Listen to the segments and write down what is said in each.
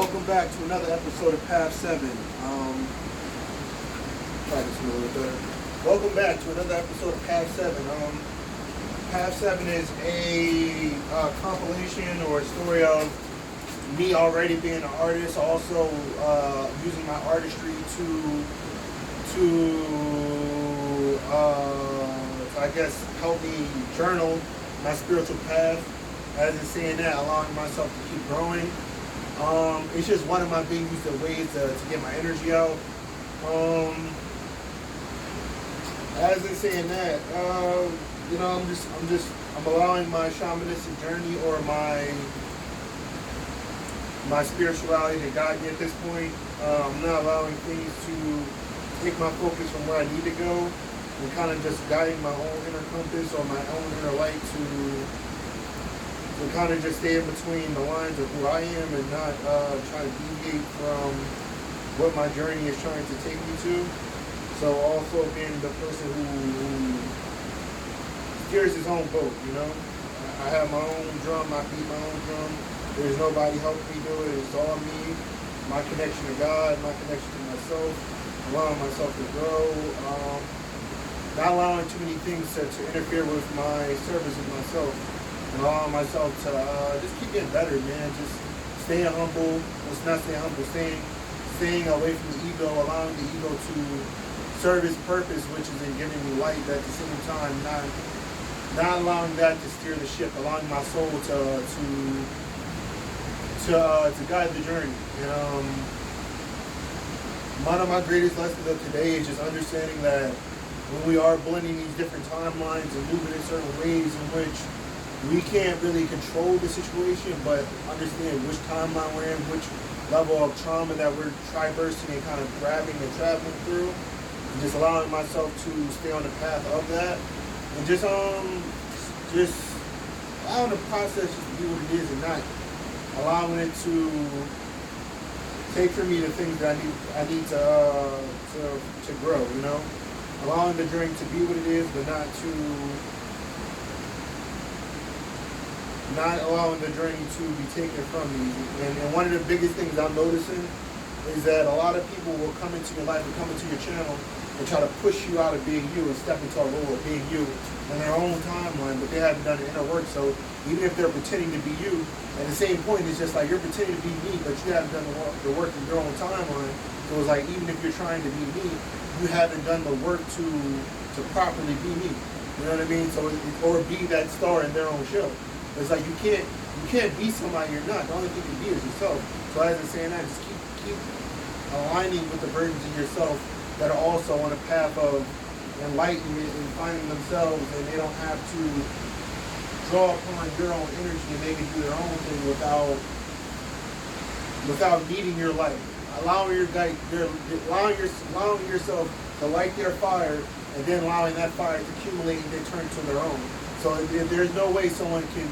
Welcome back to another episode of Path 7. Try this a little bit better. Welcome back to another episode of Path 7. Path 7 is a compilation or a story of me already being an artist, also using my artistry to I guess help me journal my spiritual path. As in saying that, allowing myself to keep growing. It's just one of my being used ways to get my energy out. As in saying that, I'm allowing my shamanistic journey or my spirituality to guide me at this point. I'm not allowing things to take my focus from where I need to go, and kind of just guiding my own inner compass or my own inner light to kind of just stay in between the lines of who I am and not try to deviate from what my journey is trying to take me to. So also being the person who steers his own boat, you know. I have my own drum, I beat my own drum. There's nobody helping me do it, it's all me. My connection to God, my connection to myself, allowing myself to grow, not allowing too many things to interfere with my service of myself. And allowing myself to just keep getting better, man. Just staying humble. Let's not stay humble. Staying away from the ego, allowing the ego to serve its purpose, which is in giving me light, but at the same time, not allowing that to steer the ship, allowing my soul to guide the journey. And one of my greatest lessons of today is just understanding that when we are blending these different timelines and moving in certain ways in which we can't really control the situation, but understand which timeline we're in, which level of trauma that we're traversing and kind of grabbing and traveling through, and just allowing myself to stay on the path of that, and just allowing the process just to be what it is, and not allowing it to take from me the things that I need to grow, you know, allowing the journey to be what it is, but not allowing the journey to be taken from me. And one of the biggest things I'm noticing is that a lot of people will come into your life and come into your channel and try to push you out of being you and step into a role of being you in their own timeline, but they haven't done the inner work. So even if they're pretending to be you, at the same point, it's just like you're pretending to be me, but you haven't done the work in your own timeline. So it's like even if you're trying to be me, you haven't done the work to properly be me. You know what I mean? So or be that star in their own show. It's like you can't be somebody you're not. The only thing you can be is yourself. So as I'm saying that, just keep aligning with the versions of yourself that are also on a path of enlightenment and finding themselves, and they don't have to draw upon your own energy and they can do their own thing without needing your light. Allowing yourself to light their fire, and then allowing that fire to accumulate and then turn to their own. So there's no way someone can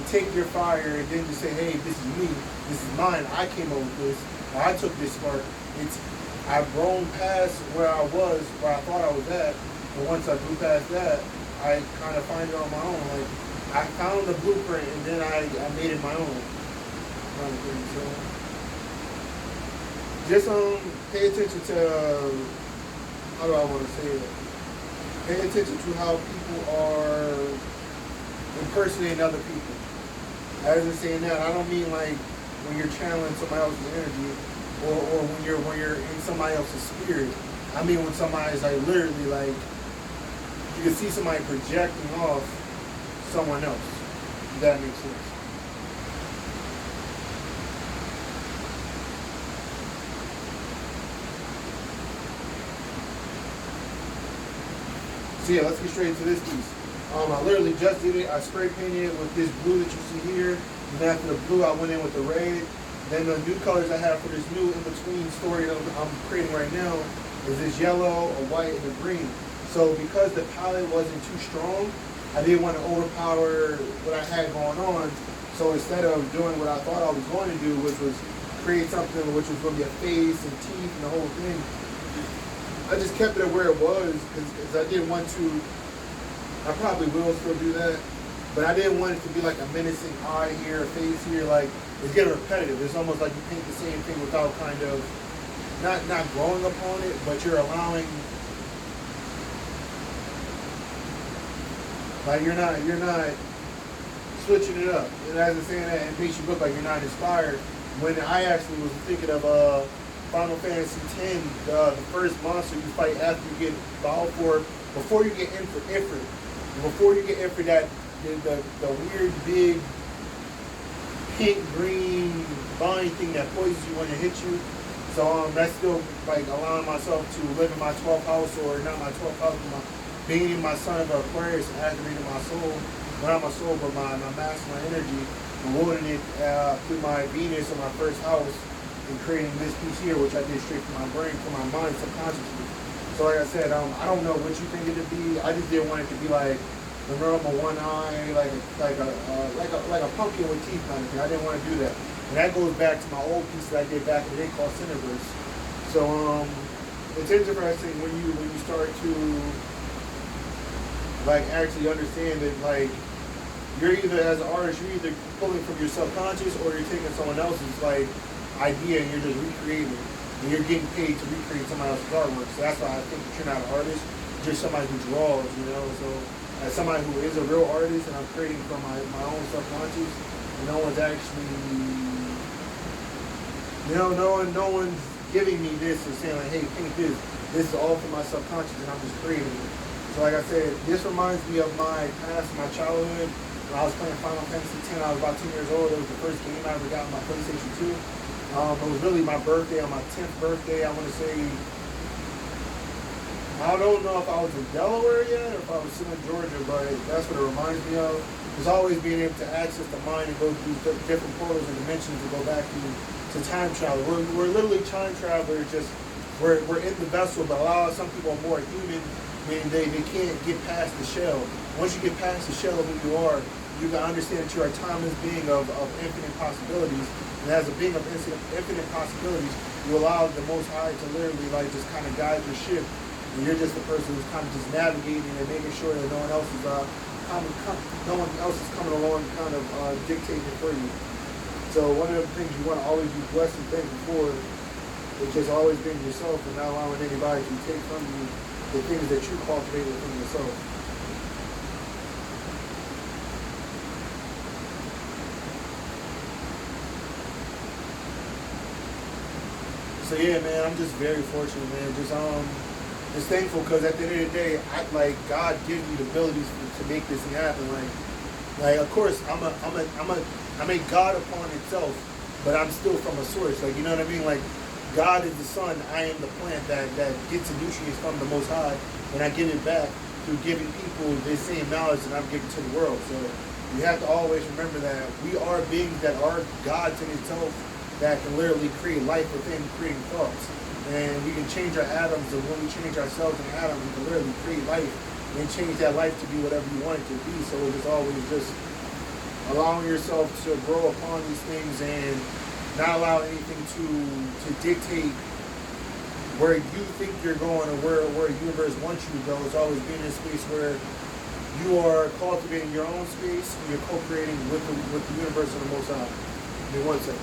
take your fire and then just say, hey, this is me, this is mine, I came up with this, or I took this spark. I've grown past where I was, where I thought I was at, and once I grew past that, I kind of find it on my own. Like, I found the blueprint and then I made it my own. So just pay attention to, how do I want to say it? Pay attention to how people are impersonating other people. As in saying that, I don't mean like when you're channeling somebody else's energy or when you're in somebody else's spirit. I mean when somebody's like literally like, you can see somebody projecting off someone else. If that makes sense. So yeah, let's get straight into this piece. I literally just did it. I spray painted it with this blue that you see here. And after the blue, I went in with the red. Then the new colors I have for this new in-between story that I'm creating right now is this yellow, a white, and a green. So because the palette wasn't too strong, I didn't want to overpower what I had going on. So instead of doing what I thought I was going to do, which was create something which was going to be a face and teeth and the whole thing, I just kept it where it was because I didn't want to. I probably will still do that, but I didn't want it to be like a menacing eye here, a face here. Like it's getting repetitive. It's almost like you paint the same thing without kind of not growing upon it, but you're allowing. Like you're not switching it up. And as I'm saying that, it makes you look like you're not inspired. When I actually was thinking of Final Fantasy X, the first monster you fight after you get Baal for, before you get in for Ifrit, before you get in for that the weird big pink green vine thing that poisons you when it hits you. So that's still like allowing myself to live in my 12th house, or not my 12th house, but being my son of Aquarius and activating my soul, well, not my soul, but my masculine energy, and loading it through my Venus in my first house, and creating this piece here, which I did straight from my brain, from my mind, subconsciously. So like I said, I don't know what you think it to be. I just didn't want it to be like the normal one eye, like a pumpkin with teeth kind of thing. I didn't want to do that. And that goes back to my old piece that I did back in the day called Cineverse. So it's interesting when you start to like actually understand that like you're either, as an artist, you're either pulling from your subconscious or you're taking someone else's like idea and you're just recreating it. And you're getting paid to recreate somebody else's artwork. So that's why I think that you're not an artist, you're just somebody who draws, you know. So as somebody who is a real artist and I'm creating from my own subconscious, and no one's actually, you know, no one's giving me this and saying like, hey, paint this. This is all from my subconscious and I'm just creating it. So like I said, this reminds me of my past, my childhood. When I was playing Final Fantasy X, I was about 10 years old. It was the first game I ever got on my PlayStation 2. It was really my birthday, on my 10th birthday. I want to say, I don't know if I was in Delaware yet or if I was still in Georgia, but that's what it reminds me of. It's always being able to access the mind and go through different portals and dimensions and go back to time travel. We're literally time travelers, just we're in the vessel, but a lot of some people are more human, meaning they can't get past the shell. Once you get past the shell of who you are, you can understand that you're a timeless being of infinite possibilities. And as a being of infinite possibilities, you allow the Most High to literally like just kind of guide your ship. And you're just the person who's kind of just navigating and making sure that no one else is coming along and kind of dictating for you. So one of the things you want to always be blessed and thankful for is just always being yourself and not allowing anybody to take from you the things that you cultivate within yourself. So yeah, man, I'm just very fortunate, man. Just thankful because at the end of the day, God gives me the abilities to make this thing happen. Like of course, I'm a God upon itself, but I'm still from a source. Like you know what I mean? Like God is the sun, I am the plant that gets the nutrients from the Most High, and I give it back through giving people this same knowledge that I'm giving to the world. So you have to always remember that we are beings that are gods in itself, that can literally create life within creating thoughts. And we can change our atoms, and when we change ourselves in atoms, we can literally create life and change that life to be whatever you want it to be. So it's always just allowing yourself to grow upon these things and not allow anything to dictate where you think you're going or where the universe wants you to go. It's always being in a space where you are cultivating your own space and you're co-creating with the universe and the Most High. Give me one second.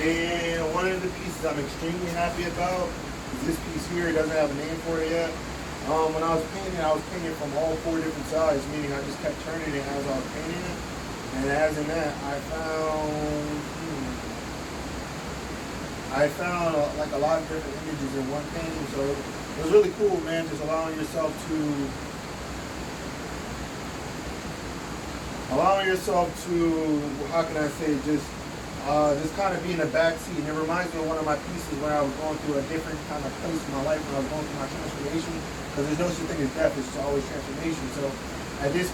And one of the pieces I'm extremely happy about is this piece here. It doesn't have a name for it yet. When I was painting from all four different sides, meaning I just kept turning it as I was painting it. And as in that, I found like a lot of different images in one painting. So it was really cool, man, just allowing yourself to how can I say, just kind of be in the backseat. And it reminds me of one of my pieces when I was going through a different kind of place in my life, when I was going through my transformation. Because there's no such thing as death, it's just always transformation. So at this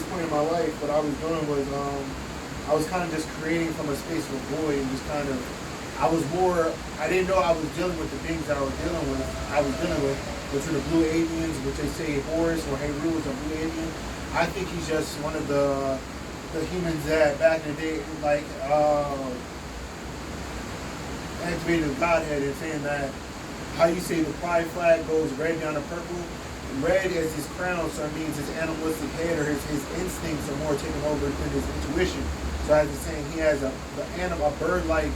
point in my life, what I was doing was I was kind of just creating from a space of void and just kind of, I didn't know I was dealing with the things that I was dealing with, which were the blue aliens, which they say Horus or Heru is a blue alien. I think he's just one of the humans that back in the day, like, activated the Godhead and saying that, how you say the pride flag goes red down to purple, red is his crown, so it means his animalistic head or his instincts are more taken over than his intuition. So as it's saying, he has a bird-like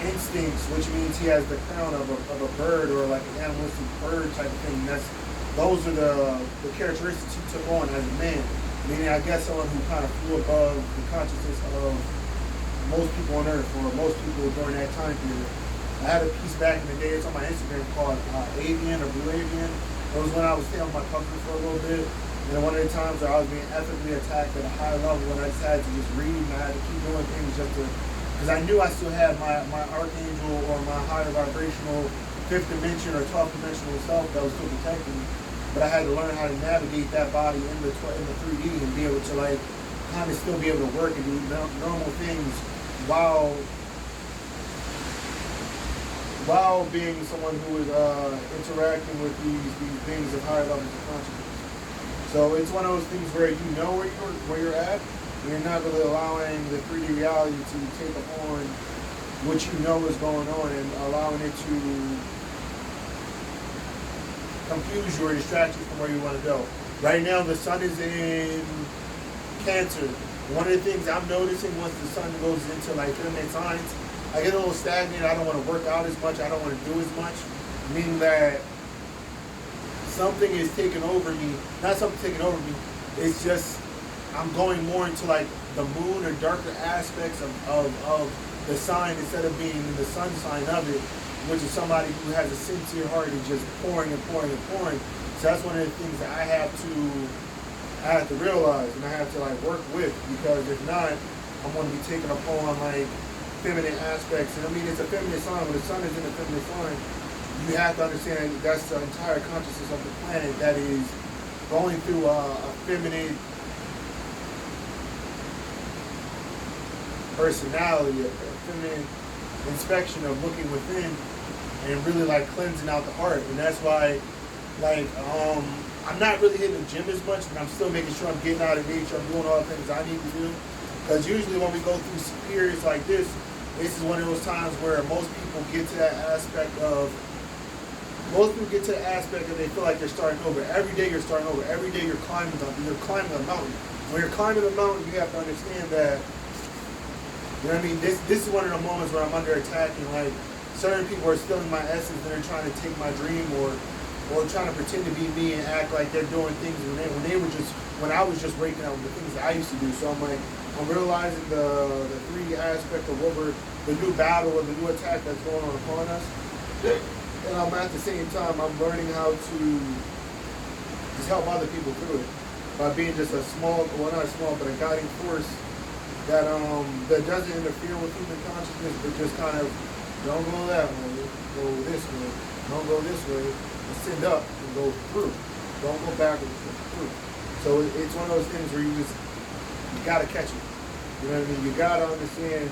instincts, which means he has the crown of a bird or like an animalistic bird type of thing. Those are the characteristics he took on as a man. Meaning, I guess someone who kind of flew above the consciousness of most people on Earth, or most people during that time period. I had a piece back in the day, it's on my Instagram, called Avian or Blue Avian. It was when I was staying with my cousin for a little bit. And one of the times where I was being ethically attacked at a high level, and I just had to just read and I had to keep doing things just to, because I knew I still had my archangel or my higher vibrational 5th dimension or 12th dimensional self that was still protecting me. But I had to learn how to navigate that body in the 3D and be able to like kind of still be able to work and do normal things while being someone who is interacting with these things of higher levels of consciousness. So it's one of those things where you know where you're at, and you're not really allowing the 3D reality to take upon what you know is going on and allowing it to confuse you or distract you from where you want to go. Right now, the sun is in Cancer. One of the things I'm noticing once the sun goes into like feminine signs, I get a little stagnant. I don't want to work out as much. I don't want to do as much. Meaning that something is taking over me. Not something taking over me. It's just I'm going more into like the moon or darker aspects of the sign instead of being the sun sign of it, which is somebody who has a sincere heart and just pouring and pouring and pouring. So that's one of the things that I have to realize and I have to like work with, because if not, I'm going to be taken upon like feminine aspects. And I mean, it's a feminine sign. When the sun is in a feminine sign, you have to understand that that's the entire consciousness of the planet that is going through a feminine personality, a feminine inspection of looking within and really like cleansing out the heart. And that's why like I'm not really hitting the gym as much, but I'm still making sure I'm getting out of nature, I'm doing all the things I need to do. Because usually when we go through periods like this is one of those times where most people get to that aspect of they feel like they're starting over. Every day you're starting over. Every day you're climbing a mountain. When you're climbing a mountain, you have to understand that, you know what I mean? This is one of the moments where I'm under attack, and like certain people are stealing my essence and they're trying to take my dream or trying to pretend to be me and act like they're doing things when I was just breaking out with the things that I used to do. So I'm realizing the 3D aspect of the new battle or the new attack that's going on upon us. And I'm at the same time, I'm learning how to just help other people through it by being just a small, well not small, but a guiding force that doesn't interfere with human consciousness, but just kind of don't go that way, go this way, don't go this way, ascend up and go through. Don't go backwards, go through. So it's one of those things where you gotta catch it. You know what I mean? You gotta understand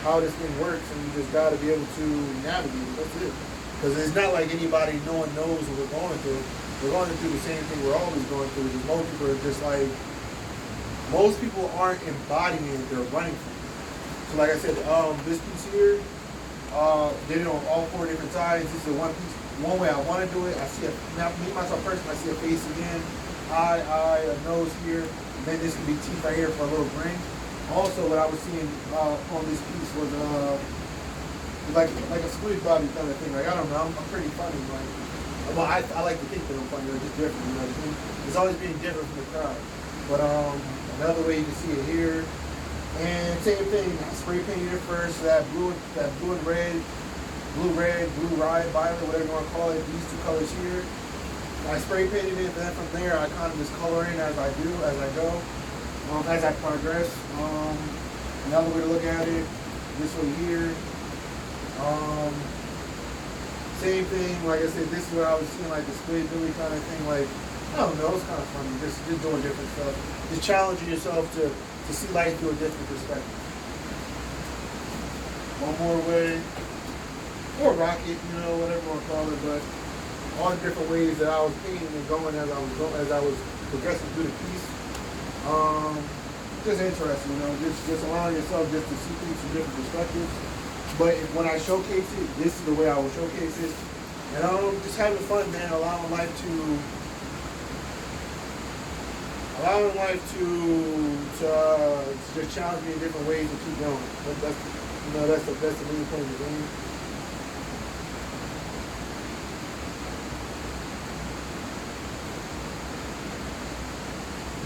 how this thing works, and you just gotta be able to navigate it. That's it. Because it's not like no one knows what we're going through. We're going through the same thing we're always going through. Just most people are just like, most people aren't embodying it, they're running from it. So like I said, this piece here, did it on all 4 different sides. This is one piece, one way I want to do it. I see me myself personally, I see a face again, eye, a nose here, and then this could be teeth right here for a little grin. Also, what I was seeing on this piece was like a squid body kind of thing. Like, I don't know, I'm pretty funny. Like, well, I like to think that I'm funny. They're just different. You know what I mean? It's always being different from the crowd. But another way you can see it here. And same thing. I spray painted it first. That blue and red, blue, violet, whatever you want to call it. These 2 colors here. I spray painted it. Then from there, I kind of just color in as I go, as I progress. Another way to look at it. This way here. Same thing, like I said, this is what I was seeing, like the Squid Billy kind of thing. Like, I don't know, it's kind of funny, just doing different stuff, just challenging yourself to see life through a different perspective. One more way, or rocket, you know, whatever you want to call it, but all the different ways that I was painting and going as I was progressing through the piece. Just interesting, you know, just allowing yourself just to see things from different perspectives. But when I showcase it, this is the way I will showcase it. And just having fun, man. Allowing life to just challenge me in different ways to keep going. That's the main point of the game.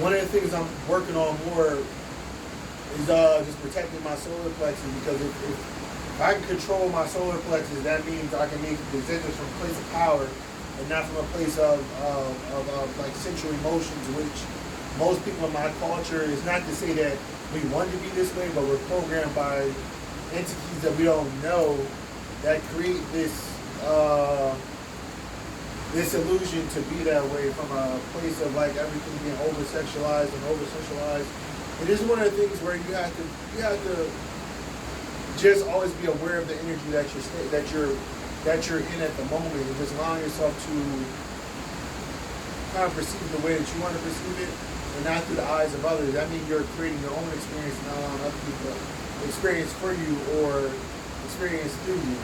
One of the things I'm working on more is just protecting my solar plexus, because if I can control my solar plexus, that means I can make decisions from a place of power and not from a place of like sensual emotions, which most people in my culture, is not to say that we want to be this way, but we're programmed by entities that we don't know that create this this illusion to be that way, from a place of like everything being over-sexualized and over-socialized. It is one of the things where you have to just always be aware of the energy that you're in at the moment, and just allowing yourself to kind of perceive the way that you want to perceive it, and not through the eyes of others. That means you're creating your own experience, not allowing other people to experience for you or experience through you.